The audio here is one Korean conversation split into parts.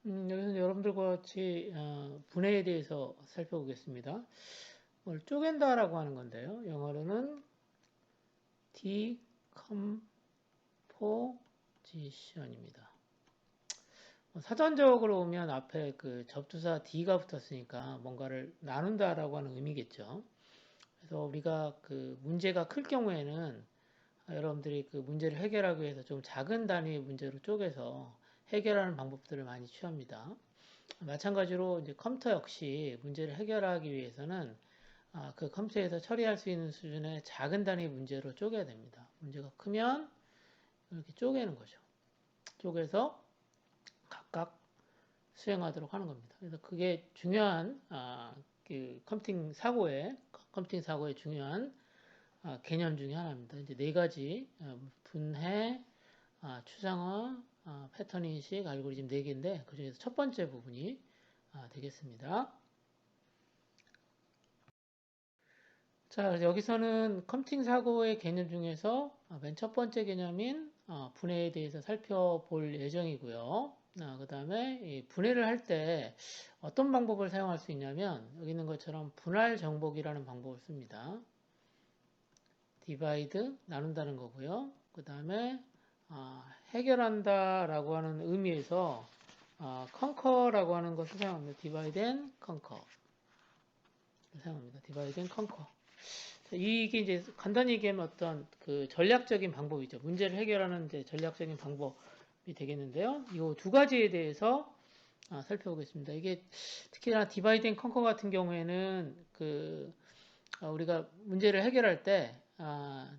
여기서 여러분들과 같이 분해에 대해서 살펴보겠습니다. 오늘 쪼갠다라고 하는 건데요. 영어로는 decomposition입니다. 사전적으로 보면 앞에 그 접두사 D가 붙었으니까 뭔가를 나눈다라고 하는 의미겠죠. 그래서 우리가 그 문제가 클 경우에는 여러분들이 그 문제를 해결하기 위해서 좀 작은 단위의 문제로 쪼개서 해결하는 방법들을 많이 취합니다. 마찬가지로 이제 컴퓨터 역시 문제를 해결하기 위해서는 그 컴퓨터에서 처리할 수 있는 수준의 작은 단위 문제로 쪼개야 됩니다. 문제가 크면 이렇게 쪼개는 거죠. 쪼개서 각각 수행하도록 하는 겁니다. 그래서 그게 중요한 그 컴퓨팅 사고의 중요한 개념 중에 하나입니다. 이제 네 가지 분해, 추상화, 패턴 인식, 알고리즘 네 개인데 그 중에서 첫 번째 부분이 되겠습니다. 자, 여기서는 컴퓨팅 사고의 개념 중에서 맨 첫 번째 개념인 분해에 대해서 살펴볼 예정이고요. 그 다음에 분해를 할 때 어떤 방법을 사용할 수 있냐면 여기 있는 것처럼 분할 정복이라는 방법을 씁니다. divide, 나눈다는 거고요. 그 다음에 해결한다 라고 하는 의미에서 conquer라고 하는 것을 사용합니다. divide and conquer 사용합니다. divide and conquer. 이게 이제 간단히 얘기하면 어떤 그 전략적인 방법이죠. 문제를 해결하는 이제 전략적인 방법이 되겠는데요. 이 두 가지에 대해서 살펴보겠습니다. 이게 특히나 디바이드 앤 컨커 같은 경우에는 그 우리가 문제를 해결할 때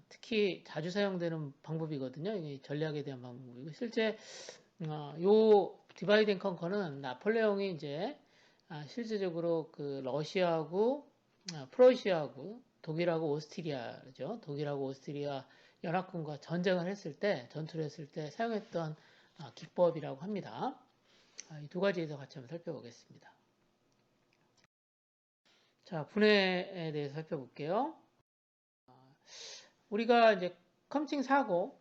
특히 자주 사용되는 방법이거든요. 이게 전략에 대한 방법이고 실제 요 디바이드 앤 컨커는 나폴레옹이 이제 실제적으로 그 러시아하고 프러시아하고 독일하고 오스트리아죠. 독일하고 오스트리아 연합군과 전쟁을 했을 때, 전투를 했을 때 사용했던 기법이라고 합니다. 이 두 가지에서 같이 한번 살펴보겠습니다. 자, 분해에 대해서 살펴볼게요. 우리가 이제 컴퓨팅 사고,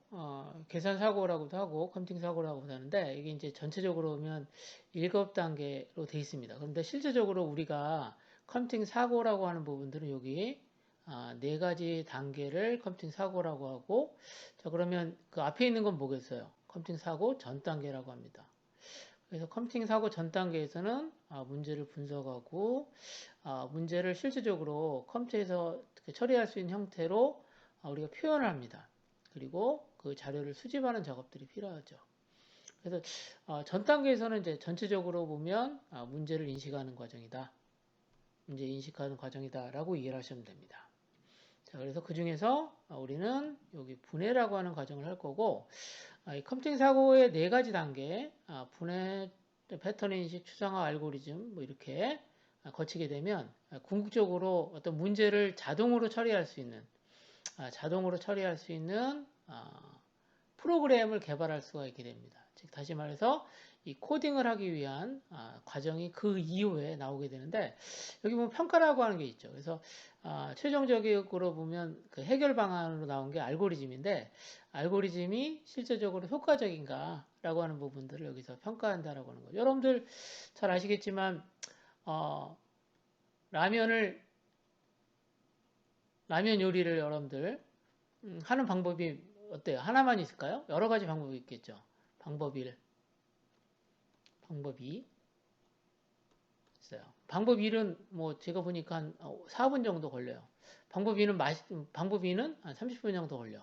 계산 사고라고도 하고 컴퓨팅 사고라고도 하는데 이게 이제 전체적으로 보면 7단계로 되어 있습니다. 그런데 실제적으로 우리가 컴퓨팅 사고라고 하는 부분들은 여기 네 가지 단계를 컴퓨팅 사고라고 하고 자 그러면 그 앞에 있는 건 뭐겠어요? 컴퓨팅 사고 전 단계라고 합니다. 그래서 컴퓨팅 사고 전 단계에서는 문제를 분석하고 문제를 실질적으로 컴퓨터에서 처리할 수 있는 형태로 우리가 표현을 합니다. 그리고 그 자료를 수집하는 작업들이 필요하죠. 그래서 전 단계에서는 이제 전체적으로 보면 문제를 인식하는 과정이다. 문제 인식하는 과정이다라고 이해를 하시면 됩니다. 자, 그래서 그 중에서 우리는 여기 분해라고 하는 과정을 할 거고, 이 컴퓨팅 사고의 네 가지 단계, 분해, 패턴 인식, 추상화, 알고리즘, 뭐 이렇게 거치게 되면 궁극적으로 어떤 문제를 자동으로 처리할 수 있는 프로그램을 개발할 수가 있게 됩니다. 즉 다시 말해서 이 코딩을 하기 위한 과정이 그 이후에 나오게 되는데 여기 보면 평가라고 하는 게 있죠. 그래서 최종적으로 보면 그 해결 방안으로 나온 게 알고리즘인데 알고리즘이 실제적으로 효과적인가라고 하는 부분들을 여기서 평가한다라고 하는 거죠. 여러분들 잘 아시겠지만 어, 라면을 라면 요리를 여러분들 하는 방법이 어때요? 하나만 있을까요? 여러 가지 방법이 있겠죠. 방법 1, 방법 2 있어요. 방법 1은 뭐 제가 보니까 한 4분 정도 걸려요. 방법 2는 한 30분 정도 걸려.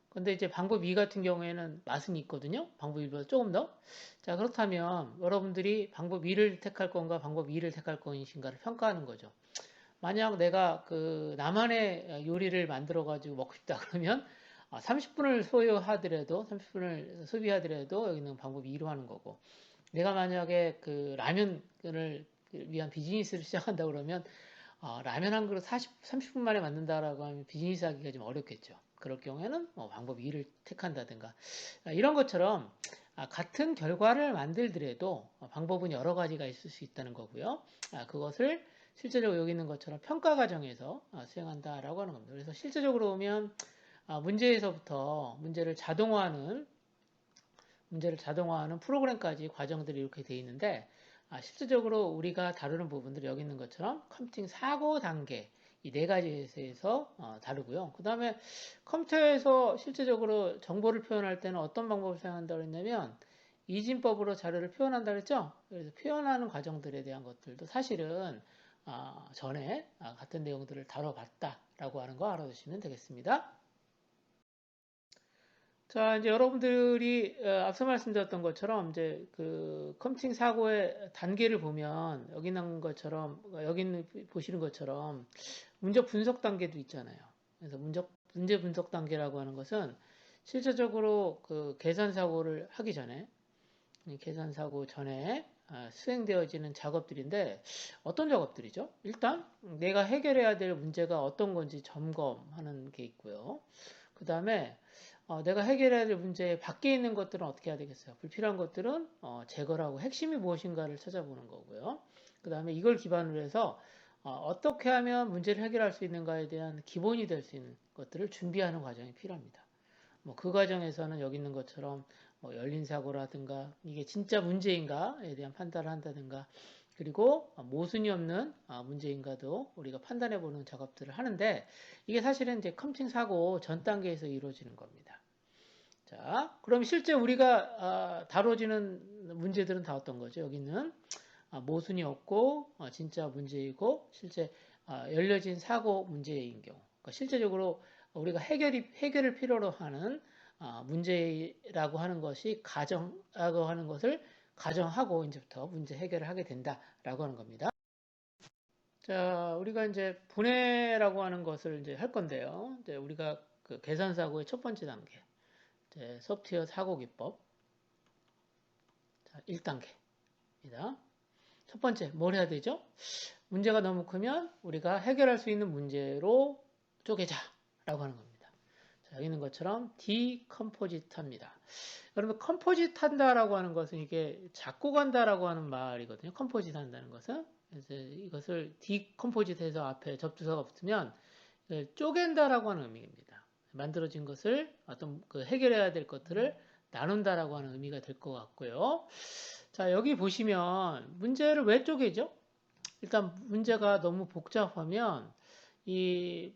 근데 이제 방법 2 같은 경우에는 맛은 있거든요. 방법 1보다 조금 더. 자, 그렇다면 여러분들이 방법 2를 택할 건가 방법 2를 택할 것인가를 평가하는 거죠. 만약 내가 그 나만의 요리를 만들어 가지고 먹고 싶다 그러면 30분을 소요하더라도 30분을 소비하더라도 여기는 방법 2로 하는 거고 내가 만약에 그 라면을 위한 비즈니스를 시작한다 그러면 라면 한 그릇 30분 만에 만든다라고 하면 비즈니스 하기가 좀 어렵겠죠. 그럴 경우에는 뭐 방법 2를 택한다든가 이런 것처럼 같은 결과를 만들더라도 방법은 여러 가지가 있을 수 있다는 거고요. 그것을 실제적으로 여기 있는 것처럼 평가 과정에서 수행한다라고 하는 겁니다. 그래서 실제적으로 보면 문제에서부터 문제를 자동화하는 문제를 자동화하는 프로그램까지 과정들이 이렇게 돼 있는데 실질적으로 우리가 다루는 부분들이 여기 있는 것처럼 컴퓨팅 사고 단계 이 네 가지에서 다루고요. 그 다음에 컴퓨터에서 실질적으로 정보를 표현할 때는 어떤 방법을 사용한다고 했냐면 이진법으로 자료를 표현한다고 했죠. 그래서 표현하는 과정들에 대한 것들도 사실은 전에 같은 내용들을 다뤄봤다라고 하는 거 알아두시면 되겠습니다. 자, 이제 여러분들이 앞서 말씀드렸던 것처럼 이제 그 컴퓨팅 사고의 단계를 보면 여기 있는 것처럼 보시는 것처럼 문제 분석 단계도 있잖아요. 그래서 문제 분석 단계라고 하는 것은 실제적으로 그 계산 사고를 하기 전에 이 계산 사고 전에 수행되어지는 작업들인데 어떤 작업들이죠? 일단 내가 해결해야 될 문제가 어떤 건지 점검하는 게 있고요. 그 다음에 내가 해결해야 될 문제 밖에 있는 것들은 어떻게 해야 되겠어요? 불필요한 것들은 제거를 하고 핵심이 무엇인가를 찾아보는 거고요. 그 다음에 이걸 기반으로 해서 어떻게 하면 문제를 해결할 수 있는가에 대한 기본이 될 수 있는 것들을 준비하는 과정이 필요합니다. 뭐 그 과정에서는 여기 있는 것처럼 뭐 열린 사고라든가 이게 진짜 문제인가에 대한 판단을 한다든가 그리고 모순이 없는 문제인가도 우리가 판단해 보는 작업들을 하는데 이게 사실은 이제 컴퓨팅 사고 전 단계에서 이루어지는 겁니다. 자, 그럼 실제 우리가 다뤄지는 문제들은 다 어떤 거죠? 여기는 모순이 없고 진짜 문제이고 실제 열려진 사고 문제인 경우 그러니까 실제적으로 우리가 해결을 필요로 하는 문제라고 하는 것이 가정라고 하는 것을 가정하고 이제부터 문제 해결을 하게 된다라고 하는 겁니다. 자, 우리가 이제 분해라고 하는 것을 이제 할 건데요. 이제 우리가 그 계산 사고의 첫 번째 단계, 이제 소프트웨어 사고 기법, 자, 1단계입니다. 첫 번째, 뭘 해야 되죠? 문제가 너무 크면 우리가 해결할 수 있는 문제로 쪼개자라고 하는 겁니다. 자, 여기 있는 것처럼 디컴포짓합니다. 여러분 컴포짓한다라고 하는 것은 이게 잡고 간다라고 하는 말이거든요. 컴포짓한다는 것은 그래서 이것을 디컴포짓해서 앞에 접두사가 붙으면 쪼갠다라고 하는 의미입니다. 만들어진 것을 어떤 그 해결해야 될 것들을 나눈다라고 하는 의미가 될 것 같고요. 자, 여기 보시면 문제를 왜 쪼개죠? 일단 문제가 너무 복잡하면 이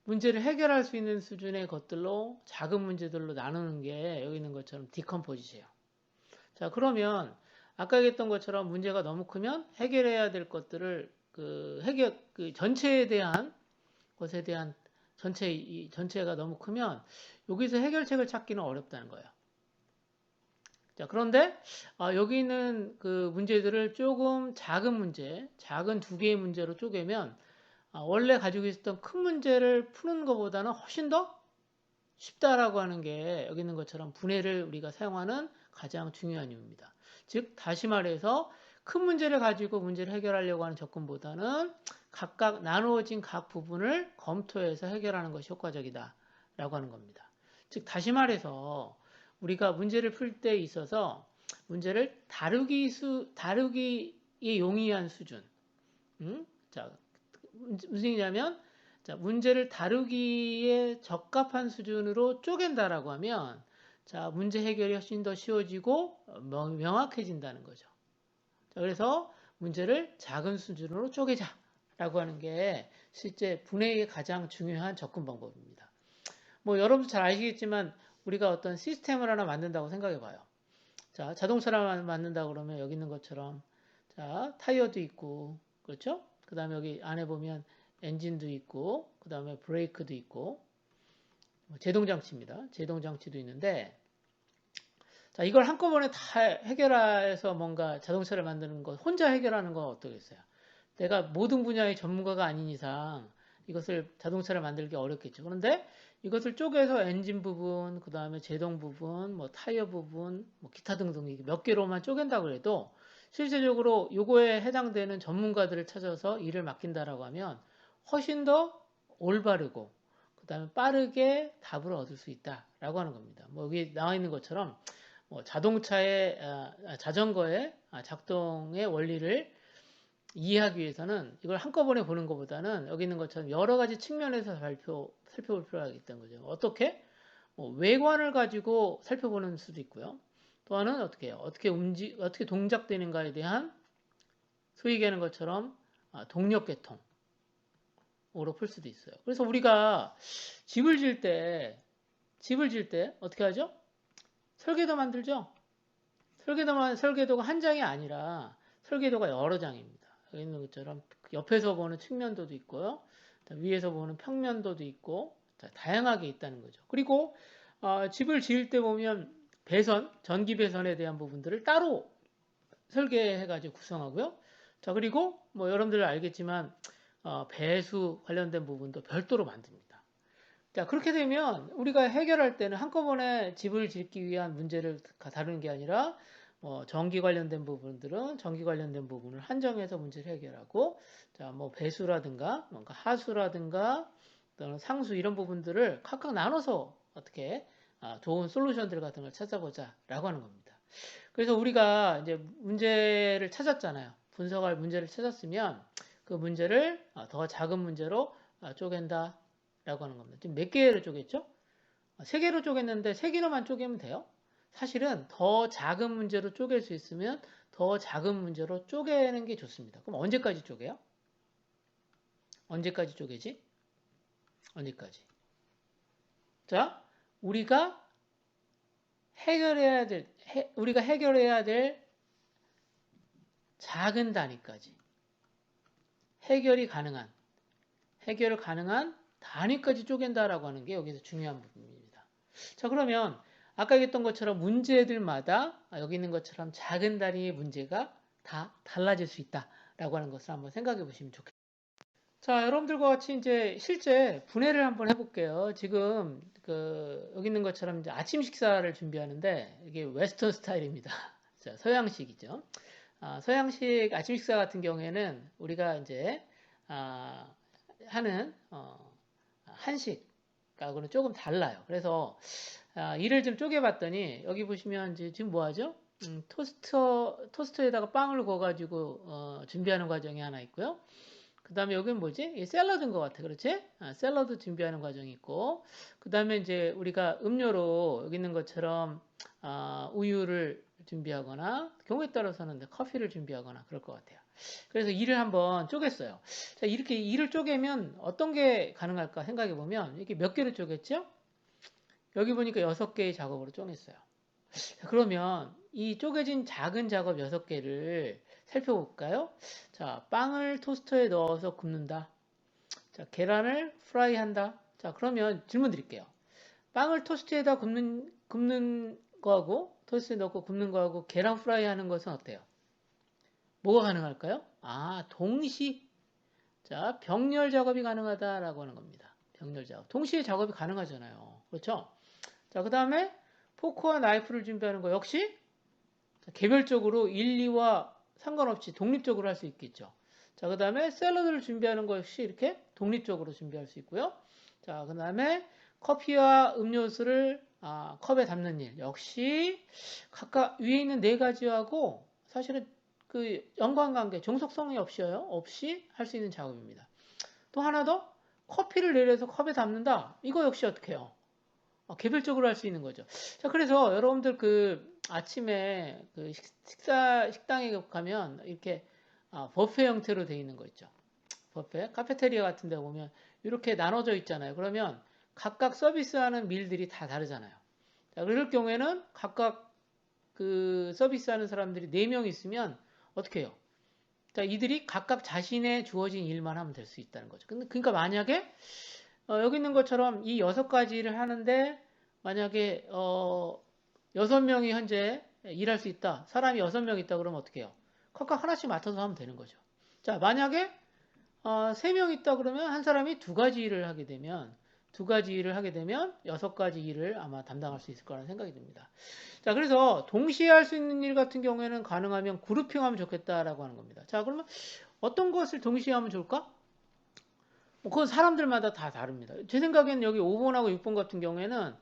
문제를 해결할 수 있는 수준의 것들로 작은 문제들로 나누는 게 여기 있는 것처럼 디컴포지예요. 자, 그러면 아까 얘기했던 것처럼 문제가 너무 크면 해결해야 될 것들을 그 전체에 대한 것에 대한 전체가 너무 크면 여기서 해결책을 찾기는 어렵다는 거예요. 자, 그런데 여기 있는 그 문제들을 조금 작은 문제, 작은 두 개의 문제로 쪼개면 원래 가지고 있었던 큰 문제를 푸는 것보다는 훨씬 더 쉽다라고 하는 게 여기 있는 것처럼 분해를 우리가 사용하는 가장 중요한 이유입니다. 즉 다시 말해서 큰 문제를 가지고 문제를 해결하려고 하는 접근보다는 각각 나누어진 각 부분을 검토해서 해결하는 것이 효과적이다라고 하는 겁니다. 즉 다시 말해서 우리가 문제를 풀 때 있어서 문제를 다루기에 용이한 수준. 자, 무슨 얘기냐면 자, 문제를 다루기에 적합한 수준으로 쪼갠다라고 하면 자, 문제 해결이 훨씬 더 쉬워지고 명확해진다는 거죠. 자, 그래서 문제를 작은 수준으로 쪼개자라고 하는 게 실제 분해의 가장 중요한 접근 방법입니다. 뭐 여러분도 잘 아시겠지만 우리가 어떤 시스템을 하나 만든다고 생각해 봐요. 자, 자동차를 만든다 그러면 여기 있는 것처럼 자, 타이어도 있고 그렇죠? 그 다음에 여기 안에 보면 엔진도 있고 그 다음에 브레이크도 있고 제동장치입니다. 제동장치도 있는데 자, 이걸 한꺼번에 다 해결해서 뭔가 자동차를 만드는 것 혼자 해결하는 건 어떠겠어요? 내가 모든 분야의 전문가가 아닌 이상 이것을 자동차를 만들기 어렵겠죠. 그런데 이것을 쪼개서 엔진 부분, 그 다음에 제동 부분, 뭐 타이어 부분, 뭐 기타 등등 몇 개로만 쪼갠다고 해도 실제적으로 요거에 해당되는 전문가들을 찾아서 일을 맡긴다라고 하면 훨씬 더 올바르고 그 다음에 빠르게 답을 얻을 수 있다라고 하는 겁니다. 뭐 여기 나와 있는 것처럼 뭐 자전거의 작동의 원리를 이해하기 위해서는 이걸 한꺼번에 보는 것보다는 여기 있는 것처럼 여러 가지 측면에서 살펴볼 필요가 있다는 거죠. 어떻게? 뭐 외관을 가지고 살펴보는 수도 있고요. 또 하나는 어떻게 해요? 어떻게 동작되는가에 대한 소위 얘기하는 것처럼 동력 계통으로 풀 수도 있어요. 그래서 우리가 집을 지을 때 어떻게 하죠? 설계도 만들죠? 설계도가 한 장이 아니라 설계도가 여러 장입니다. 여기 있는 것처럼 옆에서 보는 측면도도 있고요. 위에서 보는 평면도도 있고 다양하게 있다는 거죠. 그리고 집을 지을 때 보면 전기 배선에 대한 부분들을 따로 설계해가지고 구성하고요. 자, 그리고 뭐 여러분들 알겠지만 배수 관련된 부분도 별도로 만듭니다. 자, 그렇게 되면 우리가 해결할 때는 한꺼번에 집을 짓기 위한 문제를 다루는 게 아니라 전기 관련된 부분들은 전기 관련된 부분을 한정해서 문제를 해결하고, 자, 뭐 배수라든가 뭔가 하수라든가 또는 상수 이런 부분들을 각각 나눠서 어떻게 좋은 솔루션들 같은 걸 찾아보자라고 하는 겁니다. 그래서 우리가 이제 문제를 찾았잖아요. 분석할 문제를 찾았으면 그 문제를 더 작은 문제로 쪼갠다 라고 하는 겁니다. 지금 몇 개로 쪼갰죠? 3개로 쪼갰는데 3개로만 쪼개면 돼요. 사실은 더 작은 문제로 쪼갤 수 있으면 더 작은 문제로 쪼개는 게 좋습니다. 그럼 언제까지 쪼개요? 언제까지 쪼개지? 언제까지? 자, 우리가 해결해야 될 작은 단위까지 해결을 가능한 단위까지 쪼갠다라고 하는 게 여기서 중요한 부분입니다. 자, 그러면 아까 얘기했던 것처럼 문제들마다 여기 있는 것처럼 작은 단위의 문제가 다 달라질 수 있다라고 하는 것을 한번 생각해 보시면 좋겠습니다. 자, 여러분들과 같이 이제 실제 분해를 한번 해볼게요. 지금 여기 있는 것처럼 이제 아침 식사를 준비하는데 이게 웨스턴 스타일입니다. 자, 서양식이죠. 서양식 아침 식사 같은 경우에는 우리가 이제 하는 한식하고는 조금 달라요. 그래서 이를 좀 쪼개봤더니 여기 보시면 이제 지금 뭐 하죠? 토스터에다가 빵을 구워가지고 준비하는 과정이 하나 있고요. 그 다음에 여기는 뭐지? 이 샐러드인 것 같아. 그렇지? 샐러드 준비하는 과정이 있고, 그 다음에 이제 우리가 음료로 여기 있는 것처럼 우유를 준비하거나 경우에 따라서는 커피를 준비하거나 그럴 것 같아요. 그래서 일을 한번 쪼갰어요. 자, 이렇게 일을 쪼개면 어떤 게 가능할까 생각해 보면 이게 몇 개로 쪼갰죠? 여기 보니까 6개의 작업으로 쪼갰어요. 자, 그러면 이 쪼개진 작은 작업 6개를 살펴볼까요? 자, 빵을 토스터에 넣어서 굽는다. 자, 계란을 프라이한다. 자, 그러면 질문 드릴게요. 빵을 토스트에다 굽는 거하고 토스트에 넣고 굽는 거하고 계란 프라이 하는 것은 어때요? 뭐가 가능할까요? 동시. 자, 병렬 작업이 가능하다라고 하는 겁니다. 병렬 작업. 동시에 작업이 가능하잖아요. 그렇죠? 자, 그 다음에 포크와 나이프를 준비하는 거 역시 개별적으로 1, 2와 상관없이 독립적으로 할 수 있겠죠. 자, 그 다음에 샐러드를 준비하는 것 역시 이렇게 독립적으로 준비할 수 있고요. 자, 그 다음에 커피와 음료수를 컵에 담는 일 역시 각각 위에 있는 4가지하고 사실은 그 연관관계, 종속성이 없이 할 수 있는 작업입니다. 또 하나 더 커피를 내려서 컵에 담는다. 이거 역시 어떻게 해요? 개별적으로 할 수 있는 거죠. 자, 그래서 여러분들 아침에 식당에 가면 이렇게 버페 형태로 되어 있는 거 있죠. 버페, 카페테리아 같은 데 보면 이렇게 나눠져 있잖아요. 그러면 각각 서비스하는 밀들이 다 다르잖아요. 자, 그럴 경우에는 각각 서비스하는 사람들이 4명 있으면 어떻게 해요? 자, 이들이 각각 자신의 주어진 일만 하면 될 수 있다는 거죠. 그러니까 만약에 여기 있는 것처럼 이 6가지를 하는데 만약에 6명이 현재 일할 수 있다. 사람이 6명 있다 그러면 어떻게 해요? 각각 하나씩 맡아서 하면 되는 거죠. 자, 만약에 3명 있다 그러면 한 사람이 2가지 일을 하게 되면 6가지 일을 아마 담당할 수 있을 거라는 생각이 듭니다. 자, 그래서 동시에 할 수 있는 일 같은 경우에는 가능하면 그룹핑하면 좋겠다라고 하는 겁니다. 자, 그러면 어떤 것을 동시에 하면 좋을까? 그건 사람들마다 다 다릅니다. 제 생각에는 여기 5번하고 6번 같은 경우에는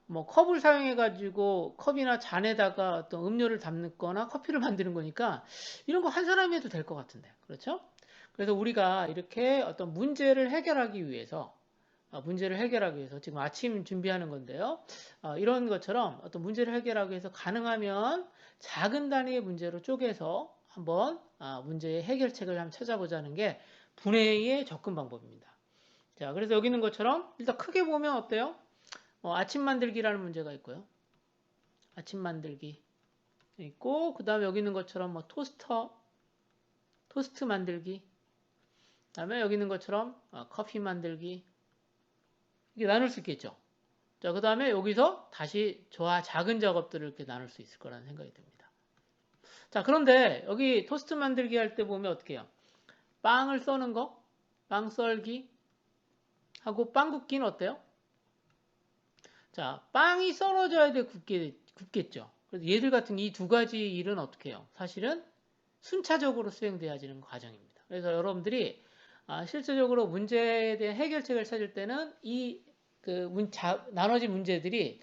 뭐 컵을 사용해가지고 컵이나 잔에다가 어떤 음료를 담거나 커피를 만드는 거니까 이런 거 한 사람이 해도 될 것 같은데. 그렇죠? 그래서 우리가 이렇게 어떤 문제를 해결하기 위해서 문제를 해결하기 위해서 지금 아침 준비하는 건데요. 이런 것처럼 어떤 문제를 해결하기 위해서 가능하면 작은 단위의 문제로 쪼개서 한번 문제의 해결책을 한번 찾아보자는 게 분해의 접근 방법입니다. 자, 그래서 여기 있는 것처럼 일단 크게 보면 어때요? 아침 만들기라는 문제가 있고요. 아침 만들기 있고, 그 다음에 여기 있는 것처럼 뭐 토스트 만들기, 그 다음에 여기 있는 것처럼 커피 만들기, 이게 나눌 수 있겠죠. 자, 그 다음에 여기서 다시 저와 작은 작업들을 이렇게 나눌 수 있을 거라는 생각이 듭니다. 자, 그런데 여기 토스트 만들기 할 때 보면 어떻게 해요? 빵을 써는 거, 빵 썰기 하고 빵 굽기는 어때요? 자, 빵이 썰어져야 돼 굽겠죠. 그래서 얘들 같은 이 두 가지 일은 어떻게 해요? 사실은 순차적으로 수행돼야 하는 과정입니다. 그래서 여러분들이 실제적으로 문제에 대한 해결책을 찾을 때는 나눠진 문제들이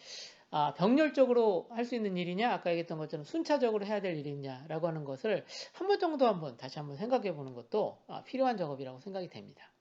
병렬적으로 할 수 있는 일이냐, 아까 얘기했던 것처럼 순차적으로 해야 될 일이냐라고 하는 것을 한 번 정도 다시 한번 생각해 보는 것도 필요한 작업이라고 생각이 됩니다.